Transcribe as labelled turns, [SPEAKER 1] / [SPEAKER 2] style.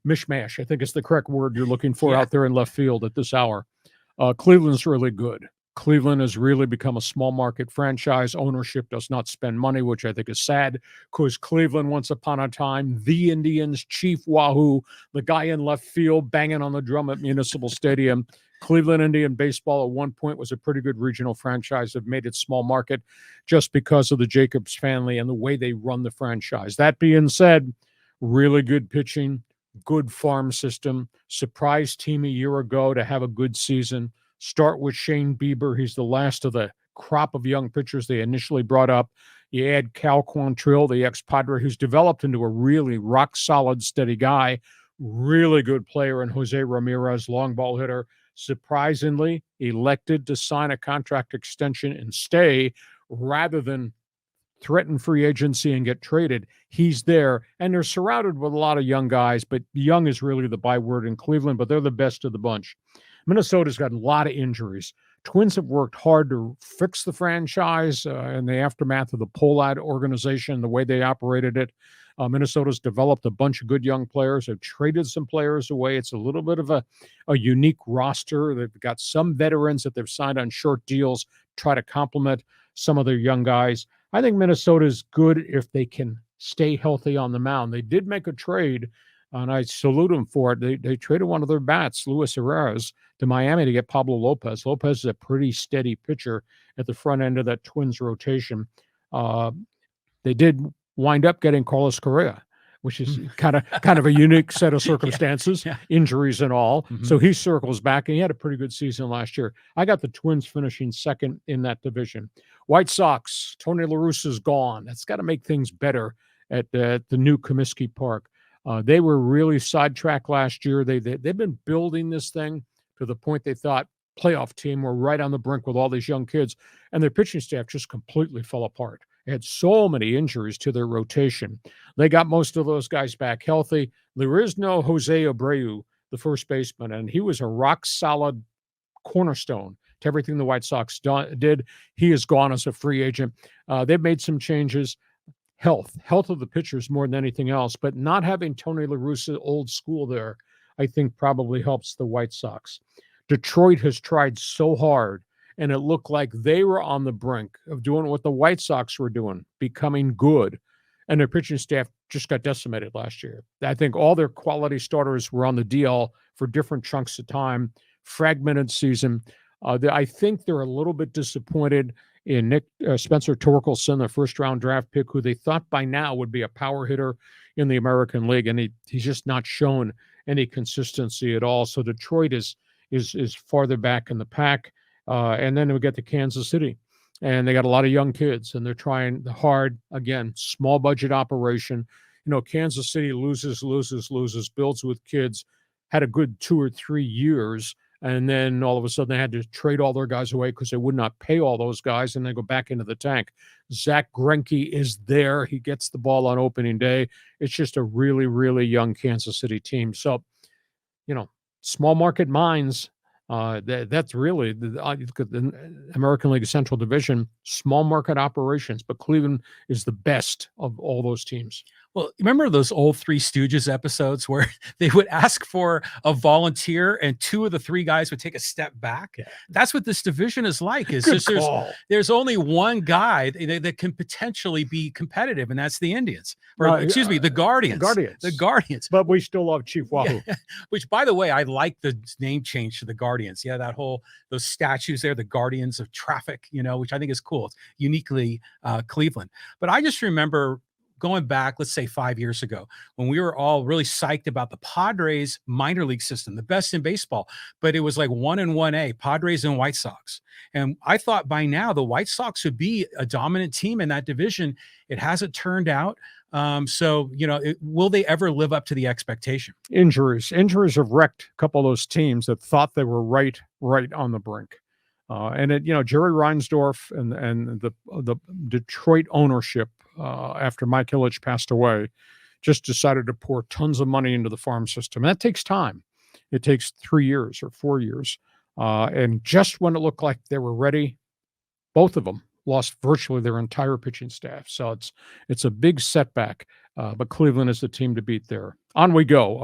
[SPEAKER 1] mishmash, I think is the correct word you're looking for
[SPEAKER 2] Yeah.
[SPEAKER 1] out there in left field at this hour. Cleveland's really good. Cleveland has really become a small market franchise. Ownership does not spend money, which I think is sad, because Cleveland, once upon a time, the Indians, Chief Wahoo, the guy in left field banging on the drum at Municipal Stadium. Cleveland Indian baseball at one point was a pretty good regional franchise. Have made it small market just because of the Jacobs family and the way they run the franchise. That being said, really good pitching, good farm system, surprise team a year ago to have a good season. Start with Shane Bieber. He's the last of the crop of young pitchers they initially brought up. You add Cal Quantrill, the ex-Padre, who's developed into a really rock-solid, steady guy, really good player in Jose Ramirez, long ball hitter, surprisingly elected to sign a contract extension and stay rather than threaten free agency and get traded. He's there, and they're surrounded with a lot of young guys, but young is really the byword in Cleveland, but they're the best of the bunch. Minnesota's got a lot of injuries. Twins have worked hard to fix the franchise in the aftermath of the Pollard organization, the way they operated it. Minnesota's developed a bunch of good young players. They've traded some players away. It's a little bit of a unique roster. They've got some veterans that they've signed on short deals, try to complement some of their young guys. I think Minnesota's good if they can stay healthy on the mound. They did make a trade, and I salute them for it. They traded one of their bats, Luis Herrera's, to Miami to get Pablo Lopez. Lopez is a pretty steady pitcher at the front end of that Twins rotation. They did wind up getting Carlos Correa, which is kind of a unique set of circumstances, injuries and all. So he circles back, and he had a pretty good season last year. I got the Twins finishing second in that division. White Sox, Tony La Russa's gone. That's got to make things better at the new Comiskey Park. They were really sidetracked last year. They've been building this thing to the point they thought playoff team were right on the brink with all these young kids, and their pitching staff just completely fell apart. They had so many injuries to their rotation. They got most of those guys back healthy. There is no Jose Abreu, the first baseman, and he was a rock-solid cornerstone to everything the White Sox did. He is gone as a free agent. They've made some changes. Health of the pitchers more than anything else, but not having Tony La Russa old school there, I think probably helps the White Sox. Detroit has tried so hard, and it looked like they were on the brink of doing what the White Sox were doing, becoming good, and their pitching staff just got decimated last year. I think all their quality starters were on the DL for different chunks of time, fragmented season. I think they're a little bit disappointed in Spencer Torkelson, the first-round draft pick, who they thought by now would be a power hitter in the American League, and he's just not shown any consistency at all. So Detroit is farther back in the pack. And then we get to Kansas City, and they got a lot of young kids, and they're trying hard. Again, small budget operation. Kansas City loses, builds with kids, had a good 2 or 3 years, and then all of a sudden they had to trade all their guys away because they would not pay all those guys, and they go back into the tank. Zach Greinke is there. He gets the ball on opening day. It's just a really, really young Kansas City team. So, small market minds. That's really the American League Central Division, small market operations, but Cleveland is the best of all those teams.
[SPEAKER 2] Well, remember those old Three Stooges episodes where they would ask for a volunteer and 2 of the 3 guys would take a step back? Yeah. That's what this division is like. There's only one guy that can potentially be competitive, and that's the Indians. The Guardians. The Guardians.
[SPEAKER 1] But we still love Chief Wahoo.
[SPEAKER 2] Yeah. Which, by the way, I like the name change to the Guardians. Yeah, those statues there, the Guardians of Traffic, which I think is cool. It's uniquely Cleveland. But I just remember going back, let's say 5 years ago, when we were all really psyched about the Padres minor league system, the best in baseball, but it was like 1 and 1A, Padres and White Sox. And I thought by now the White Sox would be a dominant team in that division. It hasn't turned out. Will they ever live up to the expectation?
[SPEAKER 1] Injuries have wrecked a couple of those teams that thought they were right on the brink. Jerry Reinsdorf and the Detroit ownership, after Mike Ilitch passed away, just decided to pour tons of money into the farm system. And that takes time. It takes 3 years or 4 years. And just when it looked like they were ready, both of them lost virtually their entire pitching staff. So it's a big setback. But Cleveland is the team to beat there. On we go.